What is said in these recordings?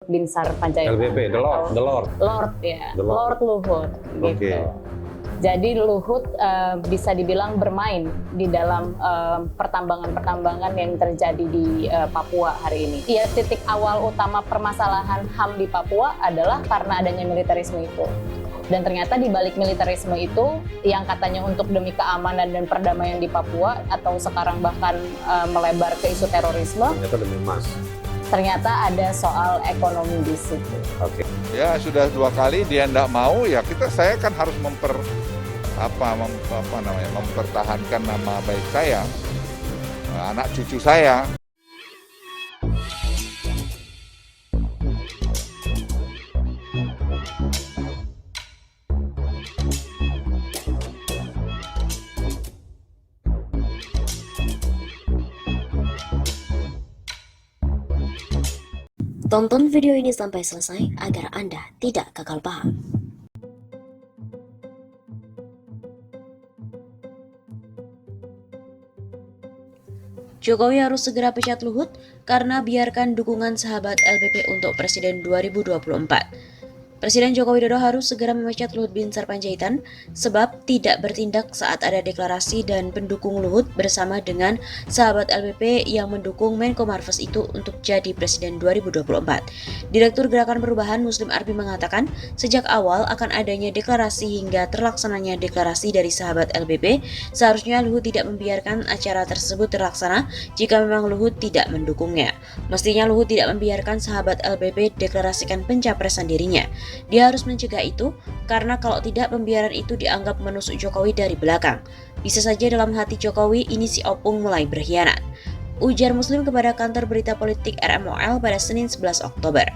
Binsar Panjaitan. LBP, The Lord. Lord ya, Lord Luhut gitu. Jadi Luhut bisa dibilang bermain di dalam pertambangan-pertambangan yang terjadi di Papua hari ini. Ya, titik awal utama permasalahan HAM di Papua adalah karena adanya militerisme itu. Dan ternyata di balik militerisme itu yang katanya untuk demi keamanan dan perdamaian di Papua atau sekarang bahkan melebar ke isu terorisme. Ternyata demi emas. Ternyata ada soal ekonomi di situ. Oke. Ya sudah 2 kali dia tidak mau, ya saya kan harus mempertahankan nama baik saya, anak cucu saya. Tonton video ini sampai selesai agar Anda tidak gagal paham. Jokowi harus segera pecat Luhut karena biarkan dukungan sahabat LBP untuk Presiden 2024. Presiden Joko Widodo harus segera memecat Luhut Binsar Panjaitan sebab tidak bertindak saat ada deklarasi dan pendukung Luhut bersama dengan sahabat LBP yang mendukung Menko Marves itu untuk jadi Presiden 2024. Direktur Gerakan Perubahan Muslim Arbi mengatakan sejak awal akan adanya deklarasi hingga terlaksananya deklarasi dari sahabat LBP, seharusnya Luhut tidak membiarkan acara tersebut terlaksana jika memang Luhut tidak mendukungnya. Mestinya Luhut tidak membiarkan sahabat LBP deklarasikan pencapresan dirinya. Dia harus mencegah itu, karena kalau tidak pembiaran itu dianggap menusuk Jokowi dari belakang. Bisa saja dalam hati Jokowi ini si Opung mulai berkhianat. Ujar Muslim kepada kantor berita politik RMOL pada Senin 11 Oktober.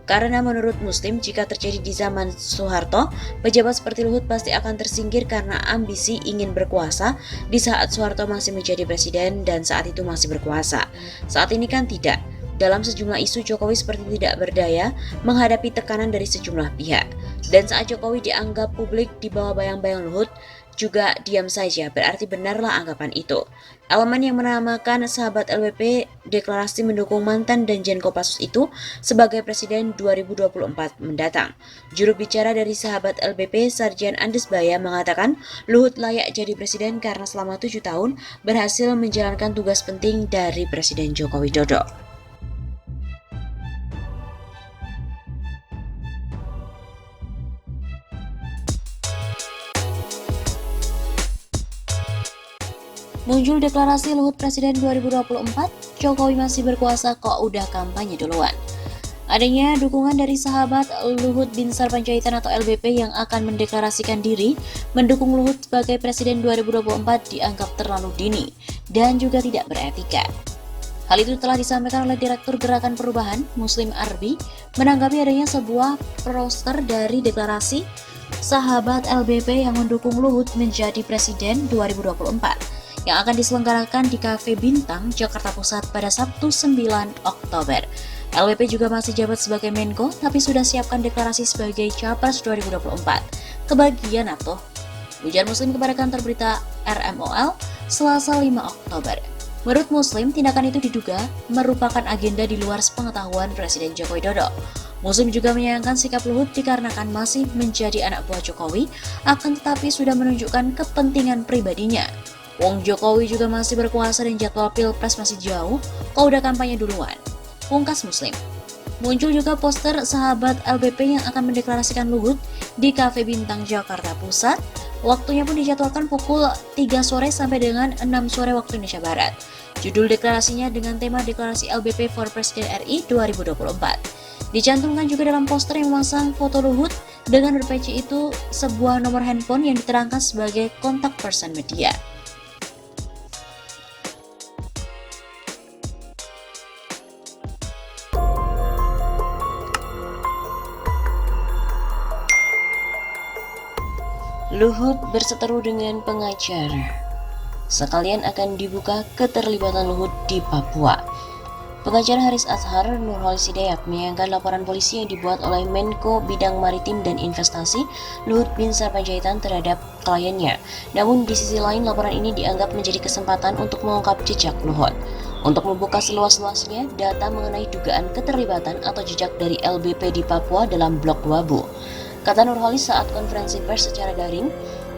Karena menurut Muslim, jika terjadi di zaman Soeharto, pejabat seperti Luhut pasti akan tersingkir karena ambisi ingin berkuasa di saat Soeharto masih menjadi presiden dan saat itu masih berkuasa. Saat ini kan tidak. Dalam sejumlah isu, Jokowi seperti tidak berdaya menghadapi tekanan dari sejumlah pihak. Dan saat Jokowi dianggap publik di bawah bayang-bayang Luhut, juga diam saja, berarti benarlah anggapan itu. Elemen yang menamakan sahabat LBP deklarasi mendukung mantan Danjen Kopassus itu sebagai Presiden 2024 mendatang. Juru bicara dari sahabat LBP, Sarjan Andes Baya, mengatakan Luhut layak jadi presiden karena selama 7 tahun berhasil menjalankan tugas penting dari Presiden Joko Widodo. Muncul deklarasi Luhut Presiden 2024, Jokowi masih berkuasa kok udah kampanye duluan. Adanya dukungan dari sahabat Luhut Binsar Panjaitan atau LBP yang akan mendeklarasikan diri mendukung Luhut sebagai Presiden 2024 dianggap terlalu dini dan juga tidak beretika. Hal itu telah disampaikan oleh Direktur Gerakan Perubahan Muslim Arbi menanggapi adanya sebuah poster dari deklarasi sahabat LBP yang mendukung Luhut menjadi Presiden 2024. Yang akan diselenggarakan di Cafe Bintang, Jakarta Pusat pada Sabtu 9 Oktober. LBP juga masih jabat sebagai Menko, tapi sudah siapkan deklarasi sebagai Capres 2024. Kebagian atuh, ujar Muslim kepada kantor berita RMOL Selasa 5 Oktober. Menurut Muslim, tindakan itu diduga merupakan agenda di luar sepengetahuan Presiden Joko Widodo. Muslim juga menyayangkan sikap Luhut dikarenakan masih menjadi anak buah Jokowi, akan tetapi sudah menunjukkan kepentingan pribadinya. Wong Jokowi juga masih berkuasa dan jadwal Pilpres masih jauh, kok udah kampanye duluan. Pungkas Muslim. Muncul juga poster sahabat LBP yang akan mendeklarasikan Luhut di Cafe Bintang Jakarta Pusat. Waktunya pun dijadwalkan pukul 3 sore sampai dengan 6 sore waktu Indonesia Barat. Judul deklarasinya dengan tema Deklarasi LBP for Presiden RI 2024. Dicantumkan juga dalam poster yang memasang foto Luhut dengan berpeci itu sebuah nomor handphone yang diterangkan sebagai kontak person media. Luhut berseteru dengan pengacara. Sekalian akan dibuka keterlibatan Luhut di Papua. Pengacara Haris Azhar Nurholis Hidayat menyayangkan laporan polisi yang dibuat oleh Menko Bidang Maritim dan Investasi Luhut Binsar Panjaitan terhadap kliennya. Namun di sisi lain laporan ini dianggap menjadi kesempatan untuk mengungkap jejak Luhut. untuk membuka seluas-luasnya data mengenai dugaan keterlibatan atau jejak dari LBP di Papua dalam blok Wabu, kata Nurholis saat konferensi pers secara daring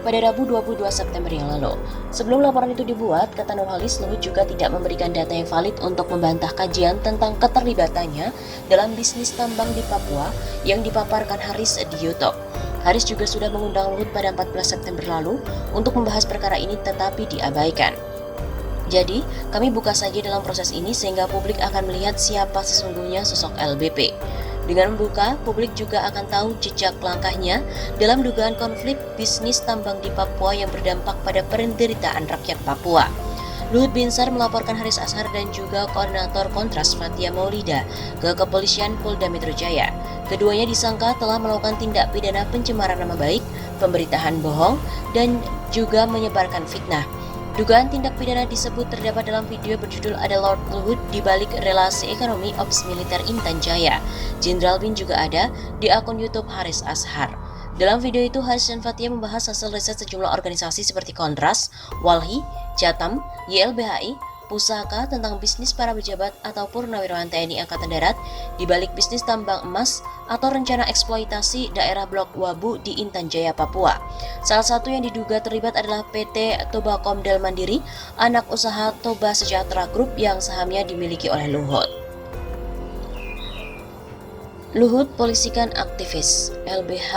pada Rabu 22 September yang lalu. Sebelum laporan itu dibuat, kata Nurholis, Luhut juga tidak memberikan data yang valid untuk membantah kajian tentang keterlibatannya dalam bisnis tambang di Papua yang dipaparkan Haris di YouTube. Haris juga sudah mengundang Luhut pada 14 September lalu untuk membahas perkara ini tetapi diabaikan. Jadi, kami buka saja dalam proses ini sehingga publik akan melihat siapa sesungguhnya sosok LBP. Dengan membuka, publik juga akan tahu jejak langkahnya dalam dugaan konflik bisnis tambang di Papua yang berdampak pada penderitaan rakyat Papua. Luhut Binsar melaporkan Haris Azhar dan juga koordinator Kontras Fathia Maulida ke Kepolisian Polda Metro Jaya. Keduanya disangka telah melakukan tindak pidana pencemaran nama baik, pemberitaan bohong, dan juga menyebarkan fitnah. Dugaan tindak pidana disebut terdapat dalam video berjudul Ada Lord Luhut di balik relasi ekonomi Ops Militer Intan Jaya. Jenderal Bin juga ada di akun YouTube Haris Azhar. Dalam video itu, Haris dan Fathia membahas hasil riset sejumlah organisasi seperti Kontras, Walhi, Jatam, YLBHI, Pusaka tentang bisnis para pejabat atau purnawirawan TNI Angkatan Darat di balik bisnis tambang emas atau rencana eksploitasi daerah blok Wabu di Intan Jaya, Papua. Salah satu yang diduga terlibat adalah PT Toba Komdel Mandiri, anak usaha Toba Sejahtera Group yang sahamnya dimiliki oleh Luhut. Luhut polisikan aktivis. LBH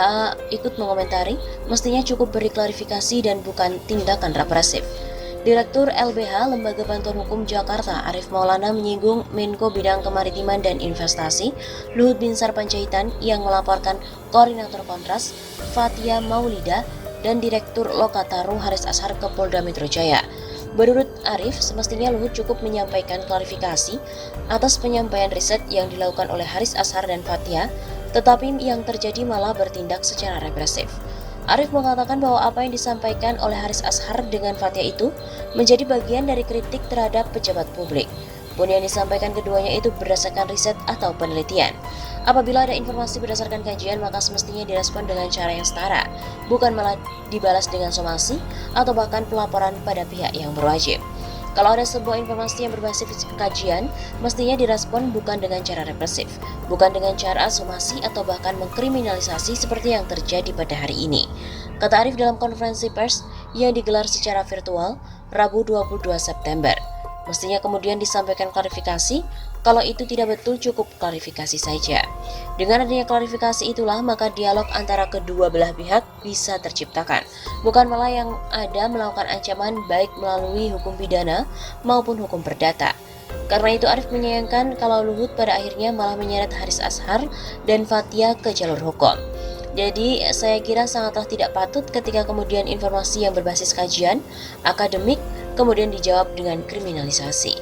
ikut mengomentari, mestinya cukup beri klarifikasi dan bukan tindakan represif. Direktur LBH Lembaga Bantuan Hukum Jakarta Arief Maulana menyinggung Menko Bidang Kemaritiman dan Investasi Luhut Binsar Panjaitan yang melaporkan Koordinator Kontras Fathia Maulida dan Direktur Lokataru Haris Azhar ke Polda Metro Jaya. Menurut Arief, semestinya Luhut cukup menyampaikan klarifikasi atas penyampaian riset yang dilakukan oleh Haris Azhar dan Fathia, tetapi yang terjadi malah bertindak secara represif. Arief mengatakan bahwa apa yang disampaikan oleh Haris Azhar dengan Fathia itu menjadi bagian dari kritik terhadap pejabat publik. Pun yang disampaikan keduanya itu berdasarkan riset atau penelitian. Apabila ada informasi berdasarkan kajian, maka semestinya direspon dengan cara yang setara, bukan malah dibalas dengan somasi atau bahkan pelaporan pada pihak yang berwajib. Kalau ada sebuah informasi yang berbasis kajian, mestinya direspon bukan dengan cara represif, bukan dengan cara somasi atau bahkan mengkriminalisasi seperti yang terjadi pada hari ini, kata Arief dalam konferensi pers yang digelar secara virtual Rabu 22 September. Mestinya kemudian disampaikan klarifikasi, kalau itu tidak betul cukup klarifikasi saja. Dengan adanya klarifikasi itulah maka dialog antara kedua belah pihak bisa terciptakan, bukan malah yang ada melakukan ancaman baik melalui hukum pidana maupun hukum perdata. Karena itu Arief menyayangkan kalau Luhut pada akhirnya malah menyeret Haris Azhar dan Fathia ke jalur hukum. Jadi saya kira sangatlah tidak patut ketika kemudian informasi yang berbasis kajian akademik kemudian dijawab dengan kriminalisasi.